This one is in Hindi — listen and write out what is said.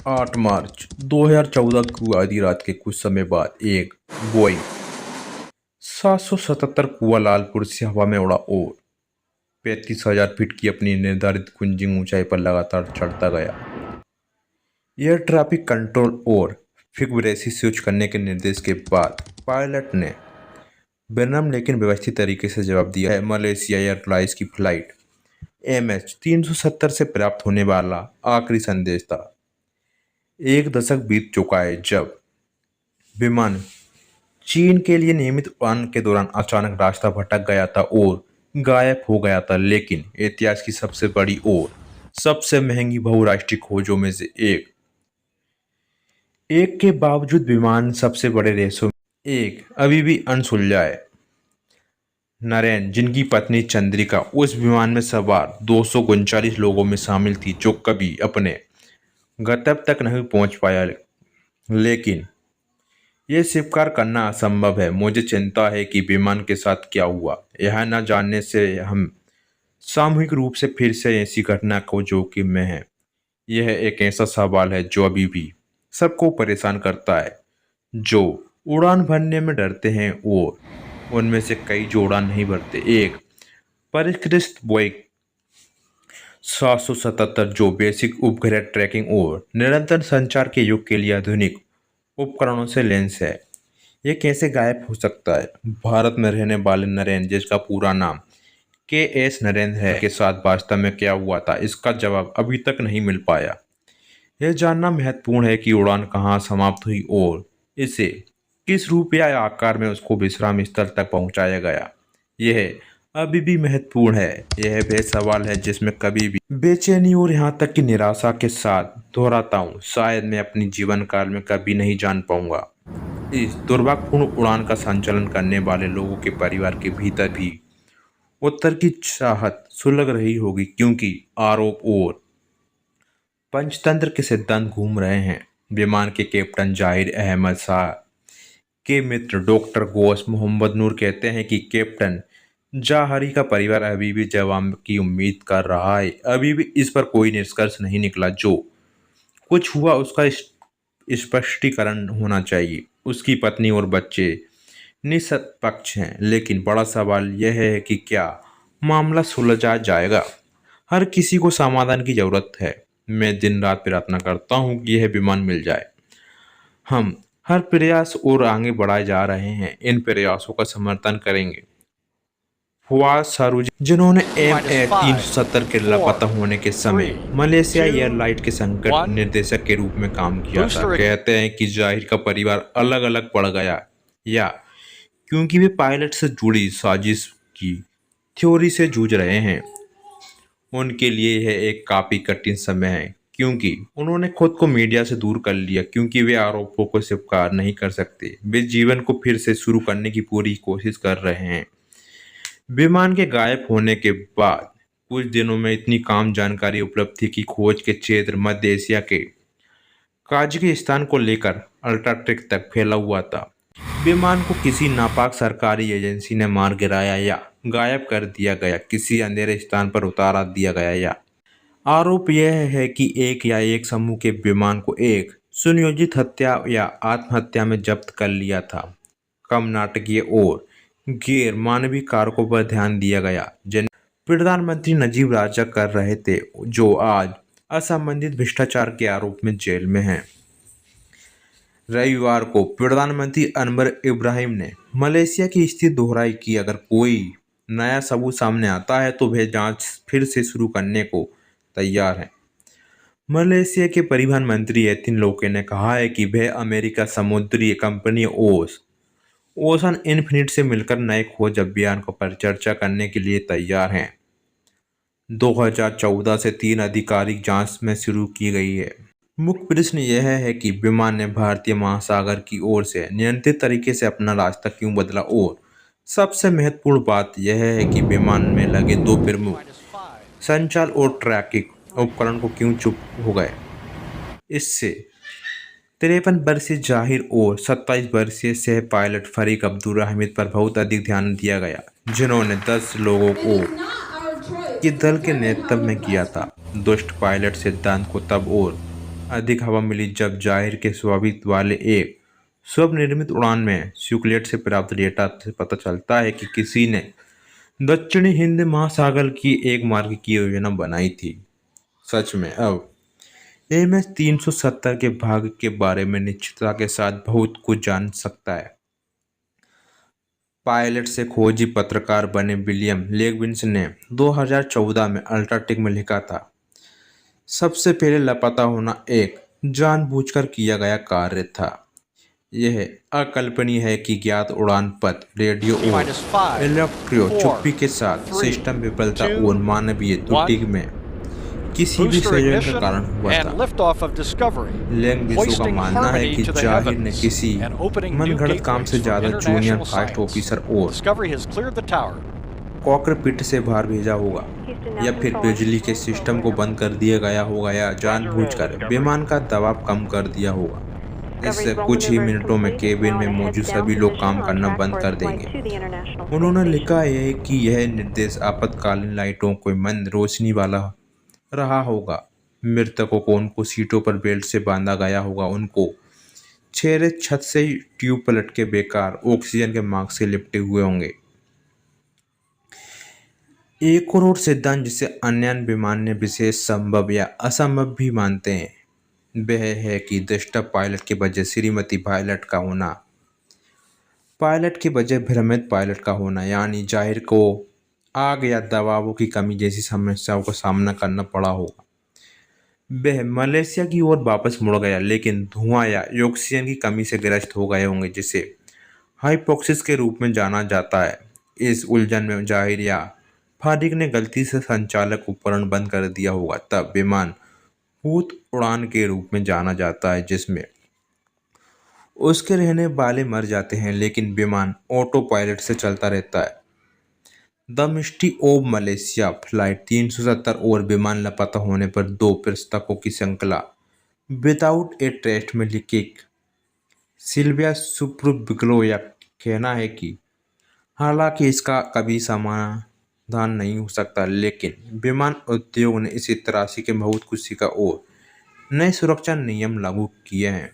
8 मार्च 2014 को आधी रात के कुछ समय बाद एक बोइंग 777 कुआलालंपुर से हवा में उड़ा और 35,000 फीट की अपनी निर्धारित क्रूजिंग ऊंचाई पर लगातार चढ़ता गया। एयर ट्रैफिक कंट्रोल और फ्रीक्वेंसी स्विच करने के निर्देश के बाद पायलट ने विनम्र लेकिन व्यवस्थित तरीके से जवाब दिया है। मलेशिया एयरलाइंस की फ्लाइट MH370 से प्राप्त होने वाला आखिरी संदेश था। एक दशक बीत चुका है जब विमान चीन के लिए नियमित उड़ान के दौरान अचानक रास्ता भटक गया था और गायब हो गया था, लेकिन इतिहास की सबसे बड़ी और सबसे महंगी बहुराष्ट्रीय खोजों में से एक के बावजूद विमान सबसे बड़े रेसों में एक अभी भी अनसुलझा है। नरेन, जिनकी पत्नी चंद्रिका उस विमान में सवार 239 लोगों में शामिल थी जो कभी अपने गंतव्य तक नहीं पहुंच पाया, लेकिन यह स्वीकार करना असंभव है। मुझे चिंता है कि विमान के साथ क्या हुआ। यह न जानने से हम सामूहिक रूप से फिर से ऐसी घटना को जोखिम में है। यह एक ऐसा सवाल है जो अभी भी सबको परेशान करता है, जो उड़ान भरने में डरते हैं और उनमें से कई जो उड़ान नहीं भरते। एक परिष्कृत बोइंग 777 जो बेसिक उपग्रह ट्रैकिंग और निरंतर संचार के युग के लिए आधुनिक उपकरणों से लैस है। ये कैसे गायब हो सकता है? भारत में रहने वाले नरेन, जिसका पूरा नाम KS नरेंद्र है, के साथ वास्तव में क्या हुआ था, इसका जवाब अभी तक नहीं मिल पाया। यह जानना महत्वपूर्ण है कि उड़ान कहाँ समाप्त हुई और इसे किस रूप या आकार में उसको विश्राम स्थल तक पहुंचाया गया। यह अभी भी महत्वपूर्ण है। यह वह सवाल है जिसमें कभी भी बेचैनी और यहाँ तक कि निराशा के साथ दोहराता हूँ, शायद मैं अपनी जीवन काल में कभी नहीं जान पाऊंगा। इस दुर्भाग्यपूर्ण उड़ान का संचालन करने वाले लोगों के परिवार के भीतर भी उत्तर की चाहत सुलग रही होगी, क्योंकि आरोप और पंचतंत्र के सिद्धांत घूम रहे हैं। विमान के कैप्टन जाहिर अहमद शाह के मित्र डॉक्टर गौस मोहम्मद नूर कहते हैं कि कैप्टन जाहरी का परिवार अभी भी जवाब की उम्मीद कर रहा है। अभी भी इस पर कोई निष्कर्ष नहीं निकला। जो कुछ हुआ उसका स्पष्टीकरण होना चाहिए। उसकी पत्नी और बच्चे निष्पक्ष हैं, लेकिन बड़ा सवाल यह है कि क्या मामला सुलझा जाएगा। हर किसी को समाधान की जरूरत है। मैं दिन रात प्रार्थना करता हूँ कि यह विमान मिल जाए। हम हर प्रयास और आगे बढ़ाए जा रहे हैं। इन प्रयासों का समर्थन करेंगे फवाद सारूजी, जिन्होंने MH370 के लापता होने के समय मलेशिया एयरलाइंस के संकट निर्देशक के रूप में काम किया था, कहते हैं कि जाहिर का परिवार अलग अलग पड़ गया या क्योंकि वे पायलट से जुड़ी साजिश की थ्योरी से जूझ रहे हैं। उनके लिए यह एक काफी कठिन समय है, क्योंकि उन्होंने खुद को मीडिया से दूर कर लिया, क्योंकि वे आरोपों को स्वीकार नहीं कर सकते। वे जीवन को फिर से शुरू करने की पूरी कोशिश कर रहे हैं। विमान के गायब होने के बाद कुछ दिनों में इतनी कम जानकारी उपलब्ध थी कि खोज के क्षेत्र मध्य एशिया के काजाकिस्तान को लेकर अल्टाट्रिक तक फैला हुआ था। विमान को किसी नापाक सरकारी एजेंसी ने मार गिराया या गायब कर दिया गया, किसी अंधेरे स्थान पर उतारा दिया गया, या आरोप यह है कि एक समूह के विमान को एक सुनियोजित हत्या या आत्महत्या में जब्त कर लिया था। कम नाटकीय और गैर मानवीय कारकों पर ध्यान दिया गया, जिन प्रधानमंत्री नजीब राजा कर रहे थे, जो आज असंबंधित भ्रष्टाचार के आरोप में जेल में हैं। रविवार को प्रधानमंत्री अनवर इब्राहिम ने मलेशिया की स्थिति दोहराई कि अगर कोई नया सबूत सामने आता है तो वह जांच फिर से शुरू करने को तैयार है। मलेशिया के परिवहन मंत्री एथिन लोके ने कहा है कि वह अमेरिका समुद्री कंपनी ओशन इन्फिनिट से मिलकर नए खोज अभियान को परिचर्चा करने के लिए तैयार हैं। 2014 से 3 आधिकारिक जांच में शुरू की गई है। मुख्य प्रश्न यह है कि विमान ने भारतीय महासागर की ओर से नियंत्रित तरीके से अपना रास्ता क्यों बदला, और सबसे महत्वपूर्ण बात यह है कि विमान में लगे 2 प्रमुख संचार और ट्रैकिंग उपकरण को क्यों चुप हो गए। इससे 53 वर्षीय जाहिर और 27 वर्षीय सह पायलट फरीक अब्दुल हामिद पर बहुत अधिक ध्यान दिया गया, जिन्होंने 10 लोगों को के दल के नेतृत्व में किया था। दुष्ट पायलट सिद्धांत को तब और अधिक हवा मिली जब जाहिर के स्वाभाविक वाले एक स्वनिर्मित उड़ान में स्यूक्लेट से प्राप्त डेटा से पता चलता है कि किसी ने दक्षिणी हिंद महासागर की एक मार्ग की योजना बनाई थी। सच में अब MS-370 के भाग्य के बारे में निश्चितता के साथ बहुत कुछ जान सकता है। पायलट से खोजी पत्रकार बने विलियम लेगविन्स ने 2014 में अल्ट्राटेक में लिखा था, सबसे पहले लापता होना एक जानबूझकर किया गया कार्य था। यह अकल्पनीय है कि ज्ञात उड़ान पथ, रेडियो और इलेक्ट्रो चुप्पी के साथ सिस्टम विफलता और मानवीय त्रुटि में किसी भी संयोजन का कारण हुआ था। लेंगविसो का मानना है कि जाहिर ने किसी मनगढ़ंत काम से ज्यादा जूनियर फास्ट ऑफिसर और कॉकपिट से बाहर भेजा होगा, या फिर बिजली के सिस्टम को बंद कर दिया गया होगा, या जानबूझकर विमान का दबाव कम कर दिया होगा। इससे कुछ ही मिनटों में केबिन में मौजूद सभी लोग काम करना बंद कर देंगे। उन्होंने लिखा है कि यह निर्देश आपातकालीन लाइटों को मंद रोशनी वाला रहा होगा। मृतकों को उनको सीटों पर बेल्ट से बांधा गया होगा, उनको छेरे छत से ट्यूब पलट के बेकार ऑक्सीजन के मास्क से लिपटे हुए होंगे। एक और सिद्धांत जिसे अन्य विमान्य विशेष संभव या असंभव भी मानते हैं, वह है कि दृष्टा पायलट के बजाय श्रीमती पायलट के बजाय भ्रमित पायलट का होना, यानी जाहिर को आग या दबावों की कमी जैसी समस्याओं का सामना करना पड़ा होगा। वह मलेशिया की ओर वापस मुड़ गया, लेकिन धुआं या ऑक्सीजन की कमी से ग्रस्त हो गए होंगे, जिसे हाइपोक्सिस के रूप में जाना जाता है। इस उलझन में जाहिर या फारिक ने गलती से संचालक उपकरण बंद कर दिया होगा। तब विमान भूत उड़ान के रूप में जाना जाता है, जिसमें उसके रहने वाले मर जाते हैं, लेकिन विमान ऑटो पायलट से चलता रहता है। The mystery of Malaysia flight 370 और विमान लापता होने पर 2 पुस्तकों की श्रृंखला विदाउट ए ट्रेस में लिखी सिल्विया सुब्रबिग्लो का कहना है कि हालांकि इसका कभी समाधान नहीं हो सकता, लेकिन विमान उद्योग ने इसी तराशी के बहुत कुछ सीखा और नए सुरक्षा नियम लागू किए हैं।